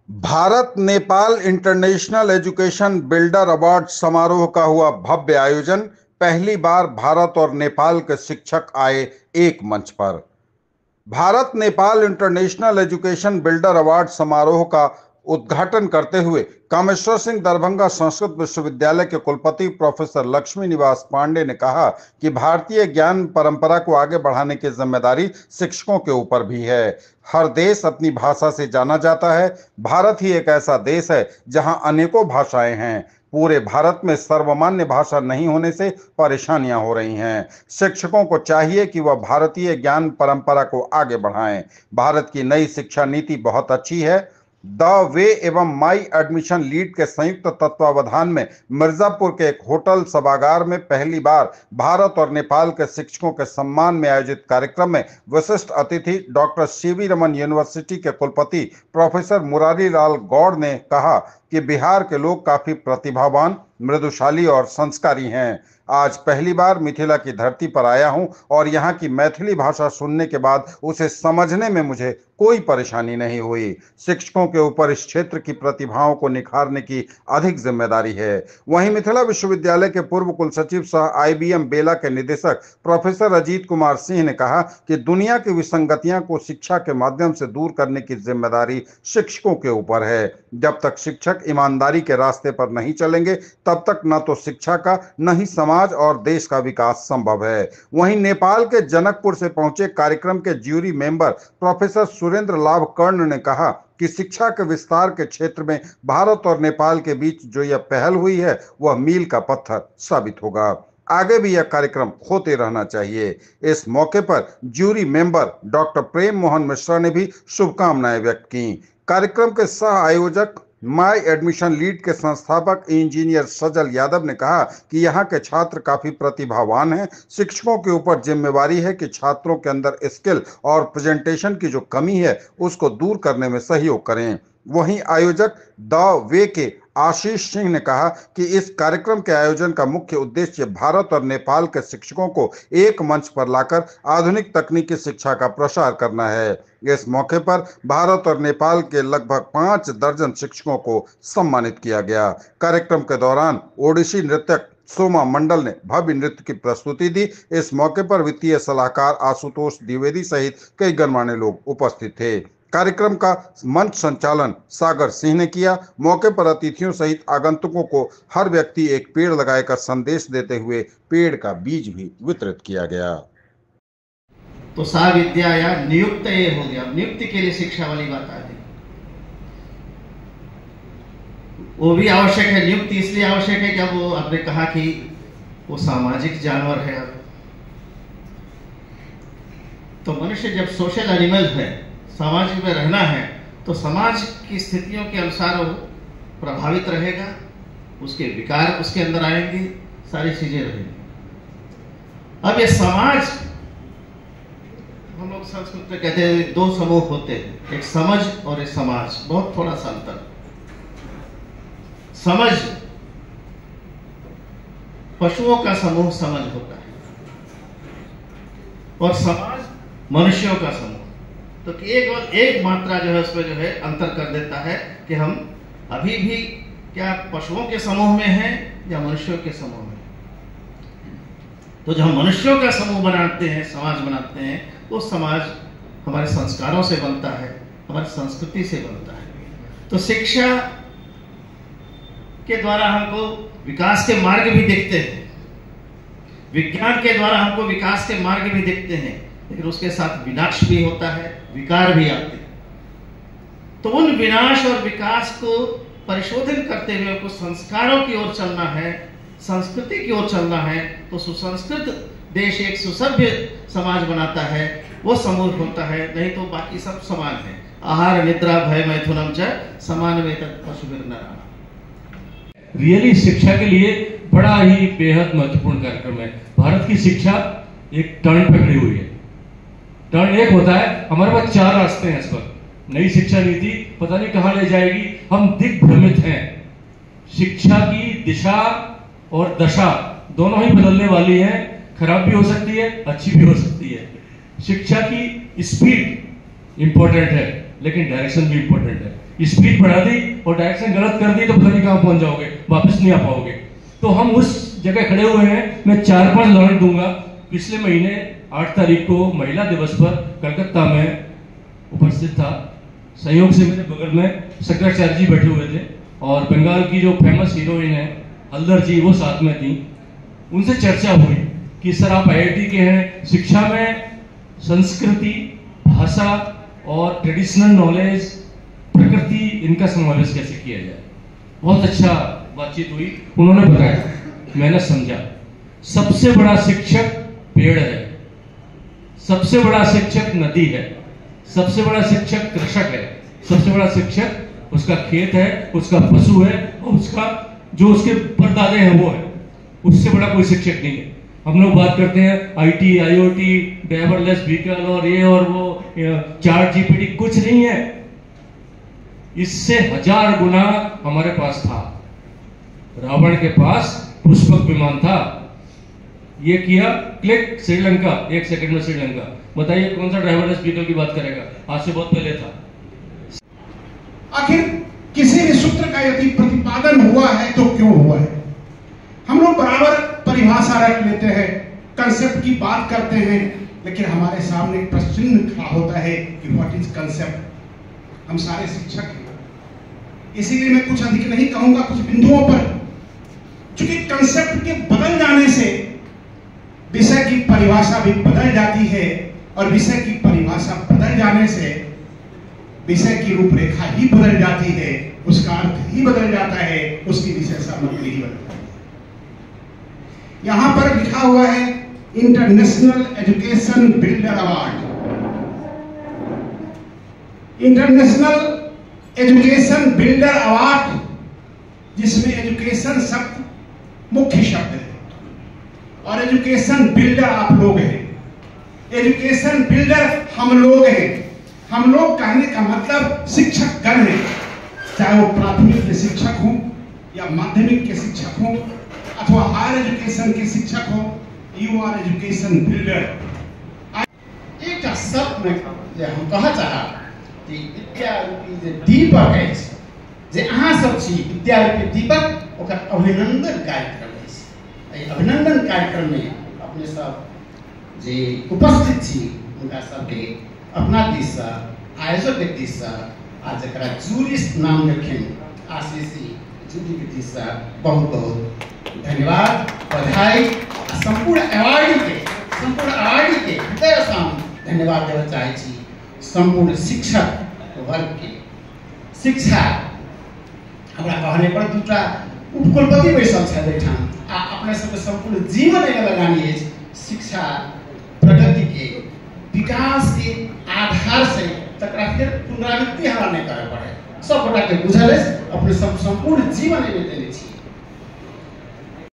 Bharat Nepal international education builder award समारोह का हुआ भव्य आयोजन। पहली बार भारत और नेपाल के शिक्षक आए एक मंच पर। Bharat Nepal international education builder award समारोह का उद्घाटन करते हुए कामेश्वर सिंह दरभंगा संस्कृत विश्वविद्यालय के कुलपति प्रोफेसर लक्ष्मी निवास पांडे ने कहा कि भारतीय ज्ञान परंपरा को आगे बढ़ाने की जिम्मेदारी शिक्षकों के ऊपर भी है। हर देश अपनी भाषा से जाना जाता है। भारत ही एक ऐसा देश है जहां अनेकों भाषाएं हैं। पूरे भारत में सर्वमान्य भाषा नहीं होने से परेशानियां हो रही हैं। शिक्षकों को चाहिए कि वह भारतीय ज्ञान परंपरा को आगे बढ़ाएं। भारत की नई शिक्षा नीति बहुत अच्छी है। द वे एवं माई एडमिशन लीड के संयुक्त तत्वावधान में मिर्जापुर के एक होटल सभागार में पहली बार भारत और नेपाल के शिक्षकों के सम्मान में आयोजित कार्यक्रम में विशिष्ट अतिथि डॉक्टर सीवी रमन यूनिवर्सिटी के कुलपति प्रोफेसर मुरारी लाल गौड़ ने कहा कि बिहार के लोग काफी प्रतिभावान, मृदुशाली और संस्कारी हैं। आज पहली बार मिथिला की धरती पर आया हूं और यहां की मैथिली भाषा सुनने के बाद उसे समझने में मुझे कोई परेशानी नहीं हुई। शिक्षकों के ऊपर इस क्षेत्र की प्रतिभाओं को निखारने की अधिक जिम्मेदारी है। वहीं मिथिला विश्वविद्यालय के पूर्व कुलसचिव सह IBM बेला के निदेशक प्रोफेसर अजीत कुमार सिंह ने कहा कि दुनिया की विसंगतियां को शिक्षा के माध्यम से दूर करने की जिम्मेदारी शिक्षकों के ऊपर है। जब तक शिक्षक ईमानदारी के रास्ते पर नहीं चलेंगे तब तक न तो शिक्षा का न ही समाज और देश का विकास संभव है। वहीं नेपाल के जनकपुर से पहुंचे कार्यक्रम के ज्यूरी मेंबर प्रोफेसर सुरेंद्र लाभ कर्ण ने कहा कि शिक्षा के विस्तार के क्षेत्र में भारत और नेपाल के बीच जो यह पहल हुई है वह मील का पत्थर साबित होगा। आगे भी यह कार्यक्रम होते रहना चाहिए। इस मौके पर ज्यूरी मेंबर डॉक्टर प्रेम मोहन मिश्रा ने भी शुभकामनाएं व्यक्त की। कार्यक्रम के सह आयोजक माई एडमिशन लीड के संस्थापक इंजीनियर सजल यादव ने कहा कि यहाँ के छात्र काफी प्रतिभावान हैं। शिक्षकों के ऊपर जिम्मेवारी है कि छात्रों के अंदर स्किल और प्रेजेंटेशन की जो कमी है उसको दूर करने में सहयोग करें। वहीं आयोजक द वे के आशीष सिंह ने कहा कि इस कार्यक्रम के आयोजन का मुख्य उद्देश्य भारत और नेपाल के शिक्षकों को एक मंच पर लाकर आधुनिक तकनीकी शिक्षा का प्रसार करना है। इस मौके पर भारत और नेपाल के लगभग 5 दर्जन शिक्षकों को सम्मानित किया गया। कार्यक्रम के दौरान ओडिसी नृत्यक सोमा मंडल ने भव्य नृत्य की प्रस्तुति दी। इस मौके पर वित्तीय सलाहकार आशुतोष द्विवेदी सहित कई गणमान्य लोग उपस्थित थे। कार्यक्रम का मंच संचालन सागर सिंह ने किया। मौके पर अतिथियों सहित आगंतुकों को हर व्यक्ति एक पेड़ लगाए का संदेश देते हुए पेड़ का बीज भी वितरित किया गया। तो सा विद्या या नियुक्त ये हो गया, नियुक्ति के लिए शिक्षा वाली बात आ गई। वो भी आवश्यक है। नियुक्ति इसलिए आवश्यक है कि अब वो आपने कहा कि वो सामाजिक जानवर है। तो मनुष्य जब सोशल एनिमल है, समाज में रहना है, तो समाज की स्थितियों के अनुसार वो प्रभावित रहेगा। उसके विकार उसके अंदर आएंगे, सारी चीजें रहेंगी। अब ये समाज, हम लोग संस्कृत में कहते हैं 2 समूह होते हैं, एक समझ और एक समाज। बहुत थोड़ा सा अंतर। समझ पशुओं का समूह समझ होता है और समाज मनुष्यों का समूह। तो एक मात्रा जो है उसमें जो है अंतर कर देता है कि हम अभी भी क्या पशुओं के समूह में हैं या मनुष्यों के समूह में। तो जब हम मनुष्यों का समूह बनाते हैं, समाज बनाते हैं, वो समाज हमारे संस्कारों से बनता है, हमारी संस्कृति से बनता है। तो शिक्षा के द्वारा हमको विकास के मार्ग भी दिखते हैं, विज्ञान के द्वारा हमको विकास के मार्ग भी दिखते हैं, लेकिन उसके साथ विनाश भी होता है, विकार भी आते हैं। तो उन विनाश और विकास को परिशोधन करते हुए कुछ संस्कारों की ओर चलना है, संस्कृति की ओर चलना है। तो सुसंस्कृत देश एक सुसभ्य समाज बनाता है, वो समूह होता है। नहीं तो बाकी सब समान है। आहार निद्रा भय मैथुनम च समान वेतन पशुभिर्नराणाम्। रियली शिक्षा के लिए बड़ा ही बेहद महत्वपूर्ण कार्यक्रम है। भारत की शिक्षा एक टर्न पे खड़ी हुई है। टर्न एक होता है, हमारे पास 4 रास्ते हैं इस पर। नई शिक्षा नीति पता नहीं कहां ले जाएगी, हम दिग्भ्रमित हैं। शिक्षा की दिशा और दशा दोनों ही बदलने वाली है। खराब भी हो सकती है, अच्छी भी हो सकती है। शिक्षा की स्पीड इंपॉर्टेंट है। लेकिन डायरेक्शन भी इंपॉर्टेंट है। स्पीड बढ़ा दी और डायरेक्शन गलत कर दी तो पता नहीं कहां पहुंच जाओगे, वापस नहीं आ पाओगे। तो हम उस जगह खड़े हुए हैं। मैं 4-5 उदाहरण दूंगा। पिछले महीने 8 तारीख को महिला दिवस पर कलकत्ता में उपस्थित था। संयोग से मेरे बगल में शंकराचार्य जी बैठे हुए थे और बंगाल की जो फेमस हीरोइन है हल्दर जी वो साथ में थी। उनसे चर्चा हुई कि सर आप IIT के हैं, शिक्षा में संस्कृति, भाषा और ट्रेडिशनल नॉलेज, प्रकृति, इनका समावेश कैसे किया जाए। बहुत अच्छा बातचीत हुई। उन्होंने बताया, मैंने समझा। सबसे बड़ा शिक्षक पेड़ है, सबसे बड़ा शिक्षक नदी है, सबसे बड़ा शिक्षक कृषक है, सबसे बड़ा शिक्षक उसका खेत है, उसका पशु है और उसका जो उसके परदादे हैं वो है। उससे बड़ा कोई शिक्षक नहीं है। हम लोग बात करते हैं IT, IoT, ड्राइवरलेस व्हीकल और ये और वो, चैट GPT, कुछ नहीं है। इससे 1000 गुना हमारे पास था। रावण के पास पुष्पक विमान था, ये किया क्लिक, श्रीलंका, 1 सेकंड में श्रीलंका। बताइए कौन सा ड्राइवरलेस व्हीकल की बात करेगा? आज से बहुत पहले था। आखिर किसी भी सूत्र का यदि प्रतिपादन हुआ है तो क्यों हुआ है? हम लोग बराबर परिभाषा रख लेते हैं, कंसेप्ट की बात करते हैं, लेकिन हमारे सामने एक प्रश्न खड़ा होता है कि व्हाट इज कंसेप्ट। हम सारे शिक्षक हैं, इसीलिए मैं कुछ अधिक नहीं कहूंगा, कुछ बिंदुओं पर, क्योंकि कंसेप्ट के बदल जाने से विषय की परिभाषा भी बदल जाती है और विषय की परिभाषा बदल जाने से विषय की रूपरेखा ही बदल जाती है, उसका अर्थ ही बदल जाता है, उसकी विषय सामग्री ही बदल जाती है। यहां पर लिखा हुआ है international education builder award. International education builder award, जिसमें एजुकेशन शब्द मुख्य शब्द है और एजुकेशन बिल्डर आप लोग हैं। एजुकेशन बिल्डर हम लोग हैं। हम लोग कहने का मतलब शिक्षक गण है, चाहे वो प्राथमिक के शिक्षक हों या माध्यमिक के शिक्षक हों अथवा हायर एजुकेशन के शिक्षक हो। You are education builder. एक शब्द में जे हम कहा चाहा कि विद्या रूपी जे दीपक है, जे अहाँ सब छी विद्या रूपी दीपक, ओकर अभिनंदन कार्यक्रम है। एहि अभिनंदन कार्यक्रम में अपने सब जे उपस्थित छी उनका सबके अपना दिस से, आयोजक के दिस से, आ जकरा जूरी नाम रखें आशीष जूरी के दिस से बहुत बहुत धन्यवाद, बधाई। संपूर्ण अवार्डी के हृदय से धन्यवाद देना चाहे छी। संपूर्ण शिक्षक वर्ग के शिक्षा हमरा कहने पर दूटा उपकुलपति बैसल छथि एठाम आ अपने सबके संपूर्ण जीवन एहिमे लगानी अछि। शिक्षा प्रगति के विकास के आधार से तकरा फिर पुनरावृत्ति हमरा नहीं करे पड़े, सब गोटा के बुझल अछि, अपने सब संपूर्ण जीवन एहिमे देने छी।